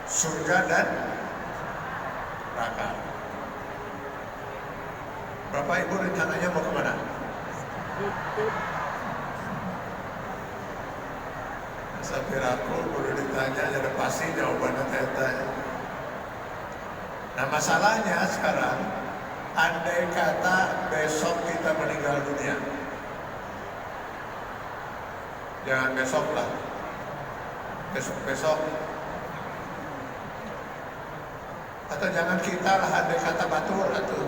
surga dan neraka. Bapak Ibu rencananya mau kemana? Sampai aku udah ditanya ada pasti jawabannya tanya. Nah masalahnya sekarang, andai kata besok kita meninggal dunia, jangan besok lah, besok-besok, atau jangan kita lah andai kata batur atau,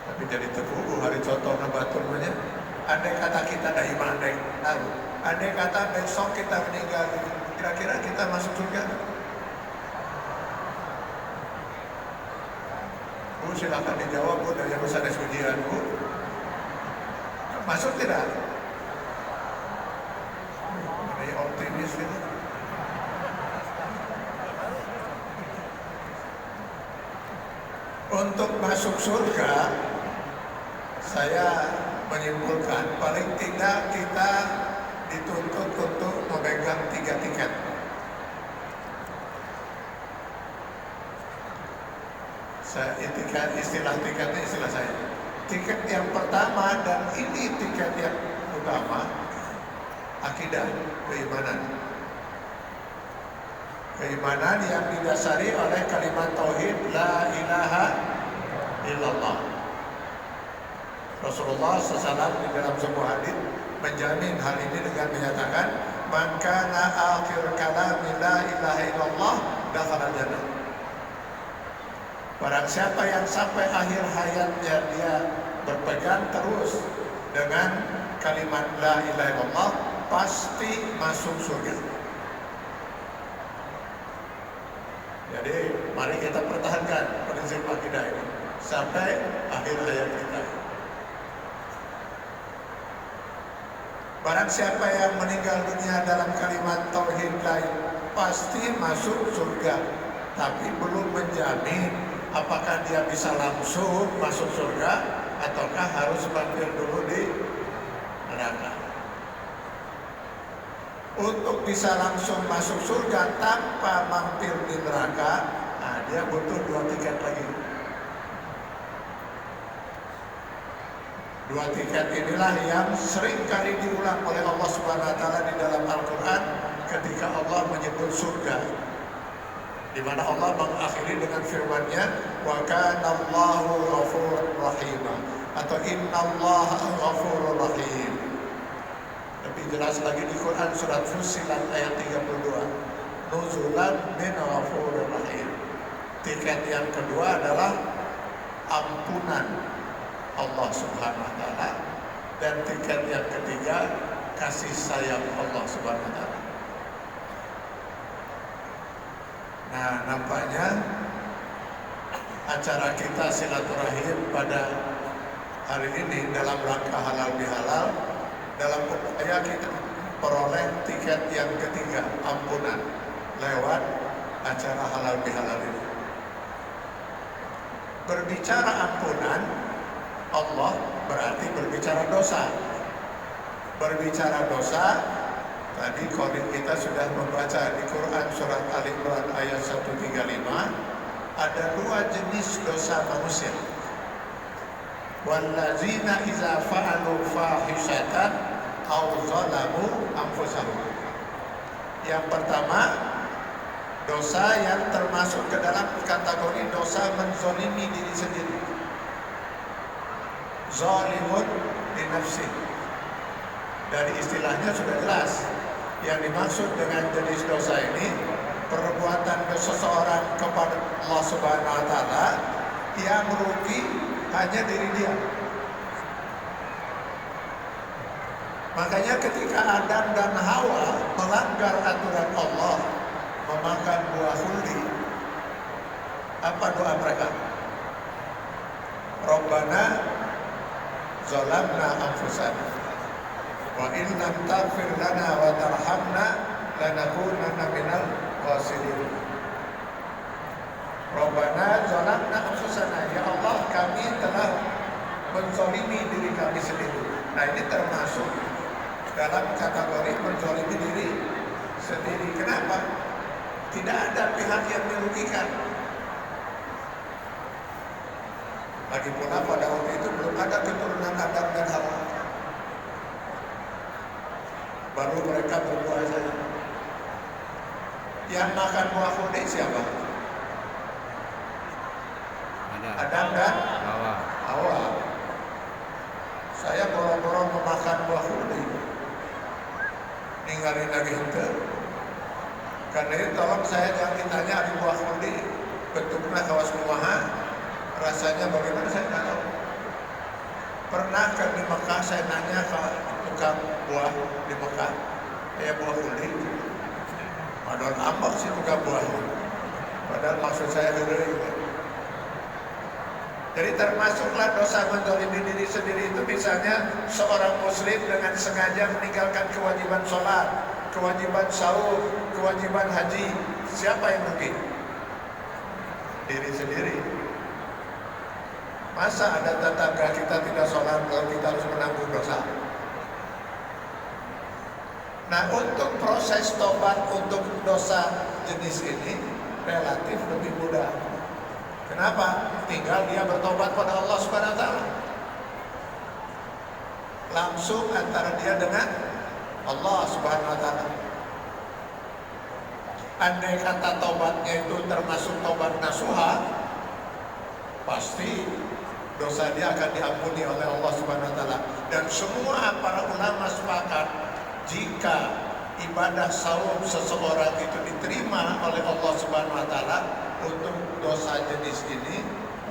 tapi jadi terhubung hari contohnya batur banyak. Andai kata kita dah iman, andai kata besok kita meninggal, kira-kira kita masuk surga? Bu, silakan dijawab, Bu, dari yang ada ujian, Bu. Masuk tidak? Ini optimis ini. Untuk masuk surga, saya menyimpulkan paling tidak kita dituntut untuk memegang 3 tiket. Istilah tiketnya istilah saya. Tiket yang pertama, dan ini tiket yang utama, akidah, keimanan. Keimanan yang didasari oleh kalimat tauhid la ilaha illallah. Rasulullah SAW di dalam sebuah hadis menjamin hal ini dengan menyatakan, man kana akhir kalami la ilaha illallah dakhala jannah. Barang siapa yang sampai akhir hayatnya dia berpegang terus dengan kalimat la ilaha illallah, pasti masuk surga. Jadi mari kita pertahankan prinsip akidah ini sampai akhir hayat kita. Barang siapa yang meninggal dunia dalam kalimat tauhid lain pasti masuk surga, tapi belum menjamin apakah dia bisa langsung masuk surga ataukah harus mampir dulu di neraka. Untuk bisa langsung masuk surga tanpa mampir di neraka, nah dia butuh 2 tiket lagi. 2 tiket inilah yang sering kali diulang oleh Allah Subhanahu wa taala di dalam Al-Qur'an ketika Allah menyebut surga. Di mana Allah mengakhiri dengan firman-Nya, wa kana Allahu ghafurur rahim, atau innallaha ghafurur rahim. Lebih jelas lagi di Quran surat Fussilat ayat 32, nuzulan min ghafurur rahim. Tiket yang kedua adalah ampunan Allah Subhanahu wa taala, dan tiket yang ketiga kasih sayang Allah Subhanahu wa taala. Nah, nampaknya acara kita silaturahim pada hari ini dalam rangka halal bihalal, dalam upaya kita peroleh tiket yang ketiga, ampunan, lewat acara halal bihalal ini. Berbicara ampunan Allah berarti berbicara dosa. Berbicara dosa, tadi korin kita sudah membaca di Quran surat Al-Imran ayat 135, ada 2 jenis dosa manusia. Wallazina iza fa'alu fahishatan aw zalamu anfusahum. Yang pertama, dosa yang termasuk ke dalam kategori dosa menzalimi diri sendiri. Zalimun di nafsi. Dari istilahnya sudah jelas. Yang dimaksud dengan jenis dosa ini perbuatan seseorang kepada Allah Subhanahu wa taala yang merugi hanya diri dia. Makanya ketika Adam dan Hawa melanggar aturan Allah, memakan buah khuldi, apa doa mereka? Rabbana zalamna anfusana wa in lam taghfir lana wa tarhamna lanakunanna minal khasirin. Rabbana zalamna anfusana, ya Allah kami telah menzalimi diri kami sendiri. Nah ini termasuk dalam kategori menzalimi diri sendiri. Kenapa? Tidak ada pihak yang dirugikan. Lagi pula pada waktu itu belum ada keturunan Adam dan Hawa. Baru mereka berdua saja. Yang makan buah khuldi siapa? Adam dan Hawa. Saya borong-borong memakan buah khuldi, ninggalin lagi ente. Karena itu tolong saya jangan ditanya di buah khuldi bentuknya kawas kumaha, rasanya bagaimana saya tidak tahu. Pernah kan di Mekah saya nanya ke tukang buah di Mekah, buah khuldi. Padahal ambak sih tukang buahnya. Padahal maksud saya dulu juga. Jadi termasuklah dosa menzalimi diri sendiri itu misalnya seorang muslim dengan sengaja meninggalkan kewajiban sholat, kewajiban sahur, kewajiban haji. Siapa yang rugi? Diri sendiri. Masa ada tetangga kita tidak sholat kalau kita harus menanggung dosa? Nah, untuk proses tobat untuk dosa jenis ini relatif lebih mudah. Kenapa? Tinggal dia bertobat pada Allah Subhanahu wa taala. Langsung antara dia dengan Allah Subhanahu wa taala. Andai kata tobatnya itu termasuk tobat nasuha, pasti dosa dia akan diampuni oleh Allah Subhanahu wa taala. Dan semua para ulama sepakat jika ibadah saum seseorang itu diterima oleh Allah Subhanahu wa taala, untuk dosa jenis ini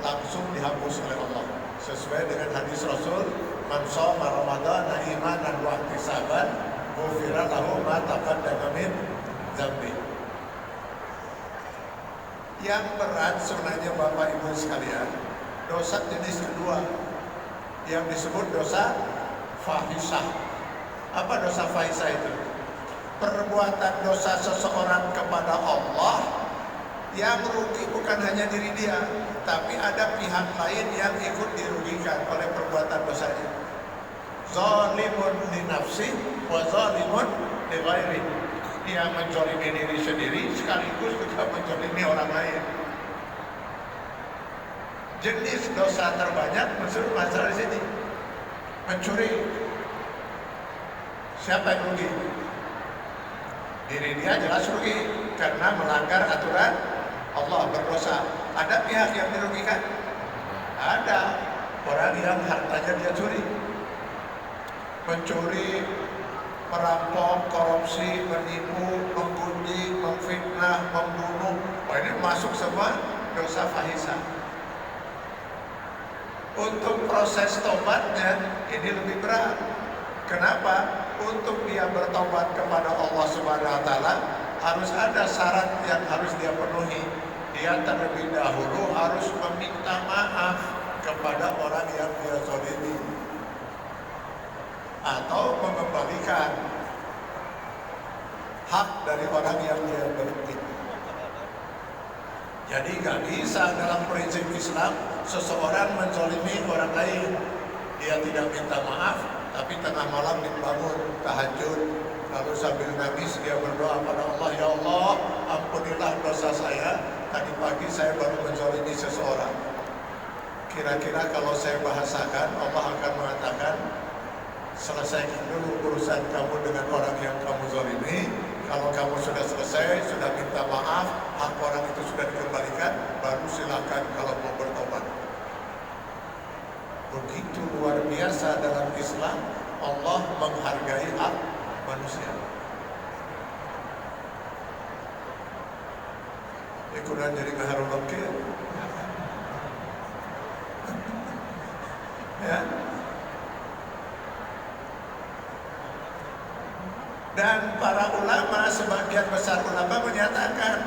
langsung dihapus oleh Allah sesuai dengan hadis Rasul, man shoma ramadhana imanan wa ihtisaban ghufira lahu ma taqaddama min dzambi. Yang berat sebenarnya Bapak Ibu sekalian, dosa jenis kedua yang disebut dosa fahisyah. Apa dosa fahisyah itu? Perbuatan dosa seseorang kepada Allah yang rugi bukan hanya diri dia, tapi ada pihak lain yang ikut dirugikan oleh perbuatan dosanya. Zalimun li nafsi wa zalimun li ghairi. Dia menzalimi diri sendiri sekaligus juga menzalimi orang lain. Jenis dosa terbanyak masalah di sini. Mencuri. Siapa yang rugi? Diri dia jelas rugi karena melanggar aturan Allah, berdosa. Ada pihak yang dirugikan? Ada. Orang yang hartanya dia curi. Mencuri, merampok, korupsi, menipu, menggunjing, memfitnah, membunuh. Ini masuk semua dosa fahisyah. Untuk proses tobatnya ini lebih berat. Kenapa? Untuk dia bertobat kepada Allah Subhanahu wa taala harus ada syarat yang harus dia penuhi. Dia terlebih dahulu harus meminta maaf kepada orang yang dia zalimi atau mengembalikan hak dari orang yang dia zalimi. Jadi nggak bisa dalam prinsip Islam seseorang menzalimi orang lain, dia tidak minta maaf, tapi tengah malam dibangun tahajud, lalu sambil nangis dia berdoa pada Allah, ya Allah, ampunilah dosa saya. Tadi pagi saya baru menzalimi seseorang. Kira-kira kalau saya bahasakan, Allah akan mengatakan, selesaikan dulu urusan kamu dengan orang yang kamu zalimi. Kalau kamu sudah selesai, sudah minta maaf, hak orang itu sudah dikembalikan, baru silakan kalau mau bertobat. Begitu luar biasa dalam Islam, Allah menghargai hak manusia. Ikutan jadi ngaharu lokir. Ya. Dan para ulama, sebagian besar ulama menyatakan,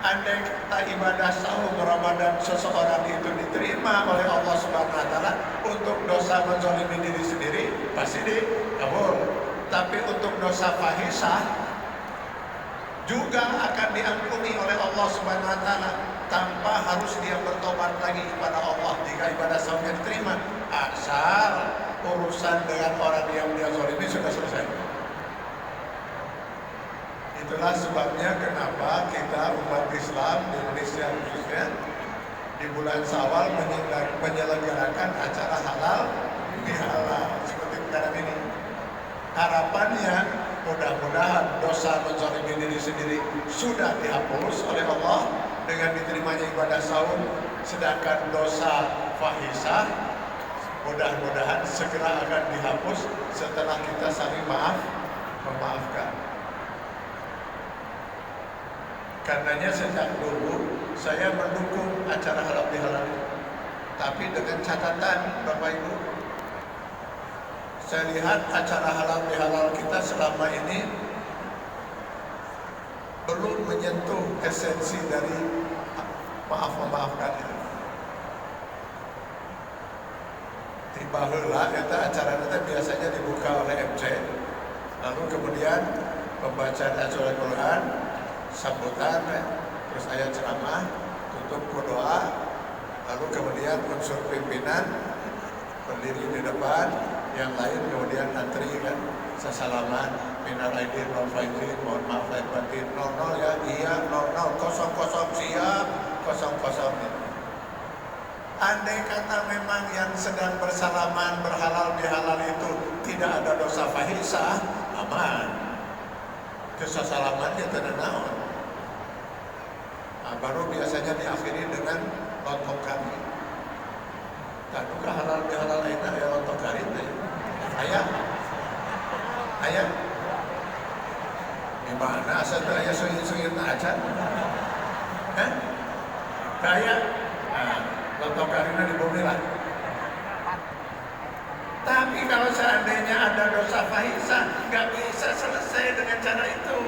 andai kata ibadah saum Ramadan seseorang itu diterima oleh Allah Subhanahu wa taala untuk dosa menzalimi diri sendiri, pasti dikabul. Tapi untuk dosa fahisyah juga akan diampuni oleh Allah Subhanahu wa taala tanpa harus dia bertobat lagi kepada Allah jika ibadah saumnya diterima, asal urusan dengan orang yang dia zalimi sudah selesai. Itulah sebabnya kenapa kita umat Islam di Indonesia khususnya di bulan Syawal menyelenggarakan acara halal bihalal seperti sekarang ini. Harapannya mudah-mudahan dosa menzalimi diri sendiri sudah dihapus oleh Allah dengan diterimanya ibadah saum, sedangkan dosa fahisah mudah-mudahan segera akan dihapus setelah kita saling memaafkan. Karenanya sejak dulu saya mendukung acara halal bihalal, tapi dengan catatan Bapak Ibu, saya lihat acara halal bihalal kita selama ini belum menyentuh esensi dari memaafkan. Tiba heula eta acara itu biasanya dibuka oleh MC, lalu kemudian pembacaan Al-Quran, sambutan, terus ayat ceramah, tutup doa, lalu kemudian unsur pimpinan berdiri di depan, yang lain kemudian antri kan, sesalaman, minal aidin wal faizin, mohon maaf lahir batin, 00 ya, iya, 00, 00 siap, 00. Andai kata memang yang sedang bersalaman berhalal bihalal itu tidak ada dosa fahisah, aman. Kesalamannya tidak naon. Nah, baru biasanya diakhiri dengan lontong kari. Kaduka halal bihalal lainnya ya lontong kari teh. Ayah. Di mana asal tuh ayah sungir aja? Kayak lontong karinya di bumi lah. Tapi kalau seandainya ada dosa fahisah, nggak bisa selesai dengan cara itu.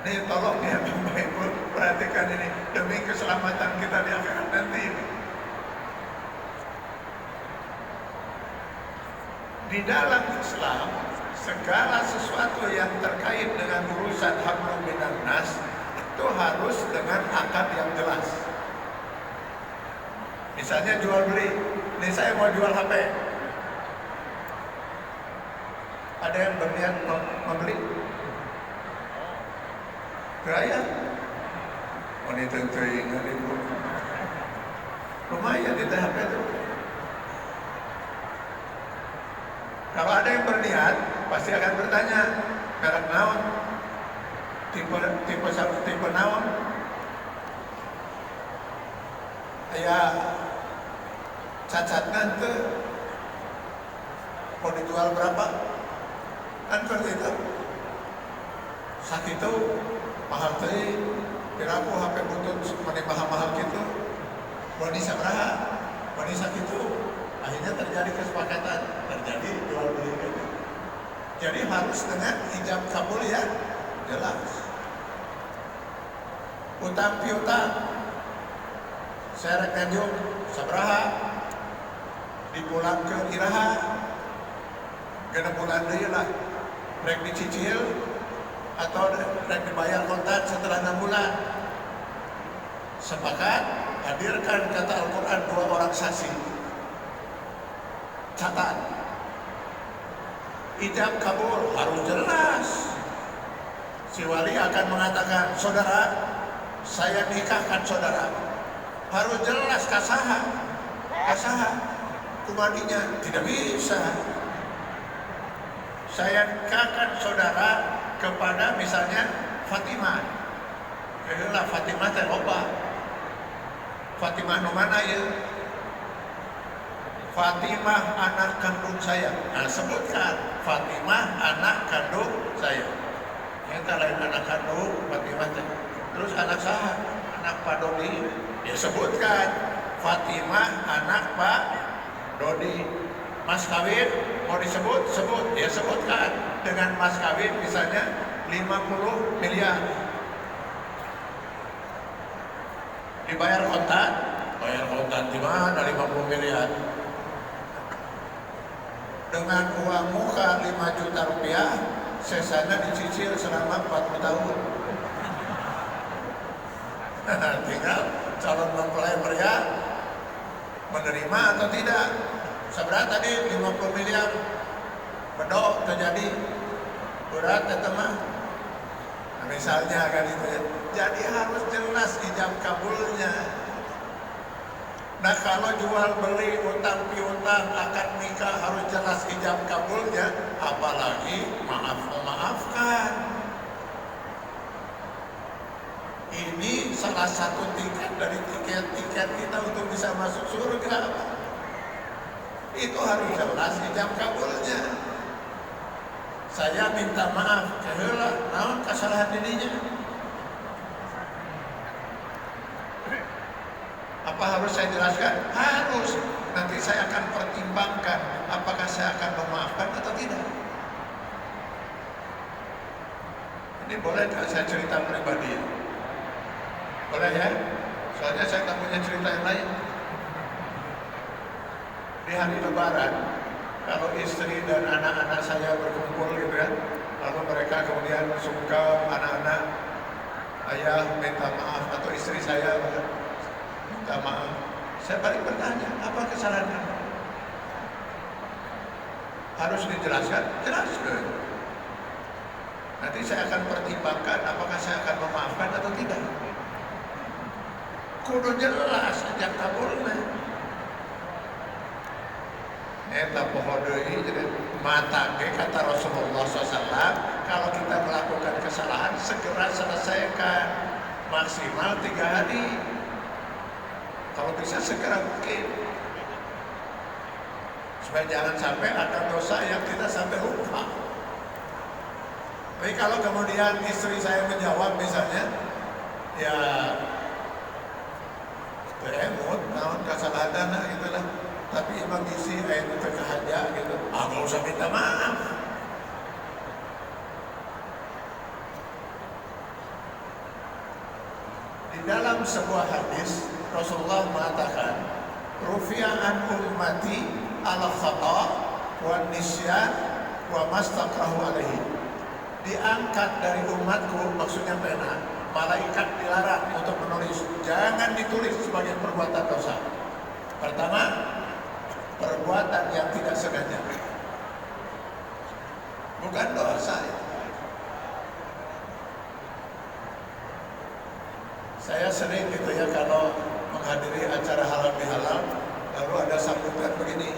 Nih tolong ya Bapak Ibu perhatikan ini demi keselamatan kita di akhirat nanti. Di dalam Islam segala sesuatu yang terkait dengan urusan hablum minan nas itu harus dengan akad yang jelas. Misalnya jual beli, ini saya mau jual HP. Ada yang berniat membeli? Gaya? Oh ini tentu ingat ibu. Lumayan di HP itu. Kalau ada yang berniat, pasti akan bertanya, merek naon? Tipe naon? Ya cacatnya itu mau dijual berapa? Kan seperti itu. Saat itu mahal teh, kira-kira HP butut mahal-mahal gitu. Bodi sabaraha, bodi sakitu. Akhirnya terjadi kesepakatan, terjadi jual beli gitu. Jadi harus dengan ijab kabul ya jelas. Utang piutang, saya rek nganjuk sabaraha, dipulang ke iraha, genep bulan deui lah, rek dicicil atau rek dibayar kontan setelah 6 bulan. Sepakat, hadirkan kata Al-Quran 2 orang saksi. Catat, ijab kabul harus jelas. Si wali akan mengatakan, saudara, saya nikahkan saudara. Harus jelas kasaha, kumadinya tidak bisa. Saya nikahkan saudara kepada misalnya Fatimah. Keheula Fatimah teh loba. Fatimah nu mana ya? Fatimah anak kandung saya. Nah, sebutkan Fatimah anak kandung saya. Yang lain anak kandung Fatimah teh. Terus anak saha? Anak Pak Dodi. Ya sebutkan Fatimah anak Pak Dodi. Mas kawin mau disebut? Sebut. Ya sebutkan dengan mas kawin misalnya 50 miliar. Dibayar kontan? Bayar kontan di mana 50 miliar? Dengan uang muka 5 juta rupiah, sesana dicicil selama 40 tahun. Tinggal calon mempelai pria menerima atau tidak. Seberapa tadi 50 miliar? bedok terjadi berat ya teman. Nah, misalnya kan itu ya. Jadi harus jelas ijab kabulnya. Nah kalau jual beli utang piutang akad nikah harus jelas ijab kabulnya, apalagi maaf memaafkan. Ini salah satu tiket dari tiket kita untuk bisa masuk surga. Itu harus jelas ijab kabulnya. Saya minta maaf, keheula naon kesalahan dirinya. Apa harus saya jelaskan? Harus. Nanti saya akan pertimbangkan apakah saya akan memaafkan atau tidak. Ini boleh nggak saya cerita pribadi? Boleh ya? Soalnya saya tak punya cerita yang lain. Di hari Lebaran, kalau istri dan anak-anak saya berkumpul gitu ya, lalu mereka kemudian sungkem anak-anak, ayah minta maaf atau istri saya minta maaf. Saya balik bertanya, apa kesalahan kamu? Harus dijelaskan? Jelaskan. Nanti saya akan pertimbangkan apakah saya akan memaafkan atau tidak. Kudu jelas sejak kabulnya. Eta pohon deui jadi mata ge kata Rasulullah SAW, kalau kita melakukan kesalahan segera selesaikan, maksimal 3 hari. Kalau bisa segera mungkin, supaya jangan sampai ada dosa yang kita sampai lupa. Tapi kalau kemudian istri saya menjawab misalnya, ya emot, naon kesalahan gitu lah. Tapi emang isi ayat itu kehaja gitu, nggak usah minta maaf. Di dalam sebuah hadis Rasulullah mengatakan, rufi'an ummati ala khata wa nisyan wa mastakrahu alaihi. Diangkat dari umatku, maksudnya pena, malaikat dilarang untuk menulis, jangan ditulis sebagai perbuatan dosa. Pertama, perbuatan yang tidak sengaja, bukan dosa. Saya sering gitu ya kalau menghadiri acara halal bihalal, lalu ada sambutan begini,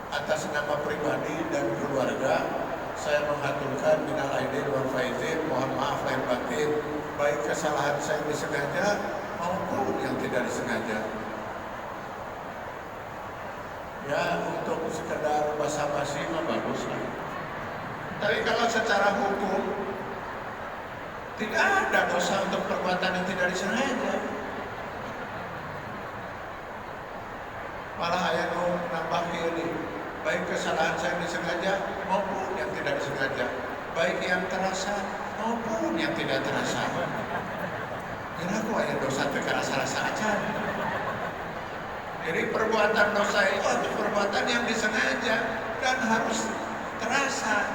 atas nama pribadi dan keluarga saya menghaturkan minal aidin wal faizin, mohon maaf lahir batin, baik kesalahan saya disengaja maupun yang tidak disengaja. Ya untuk sekedar basa-basi mah bagus lah. Tapi kalau secara hukum tidak ada dosa untuk perbuatan yang tidak disengaja. Malah ayat nambah ini, baik kesalahan saya disengaja maupun yang tidak disengaja, baik yang terasa maupun yang tidak terasa. Kira aku ayat dosa terasa aja. Jadi perbuatan dosa itu harus perbuatan yang disengaja dan harus terasa.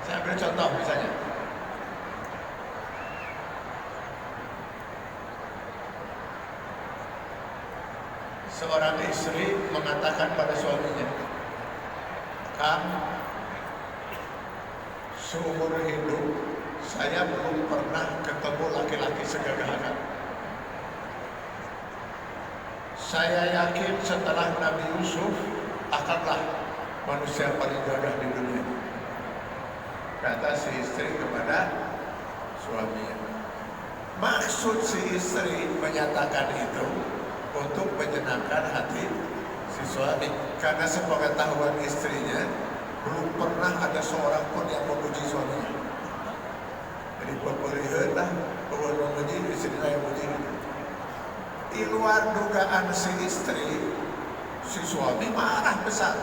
Saya beri contoh misalnya. Seorang istri mengatakan pada suaminya, Kang, seumur hidup saya belum pernah ketemu laki-laki segagah Kang. Saya yakin setelah Nabi Yusuf akanlah manusia paling gagah di dunia. Kata si istri kepada suaminya. Maksud si istri menyatakan itu untuk menyenangkan hati si suami. Karena sepengetahuan istrinya belum pernah ada seorang pun yang memuji suaminya. Jadi pemberian lah bahwa memuji istrinya yang memuji. Di luar dugaan si istri, si suami marah besar.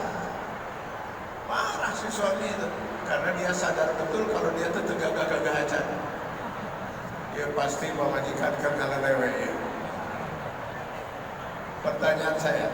Marah si suami itu. Karena dia sadar betul kalau dia itu tegak-gagah aja. Dia pasti memajikan karena lelewe. Pertanyaan saya,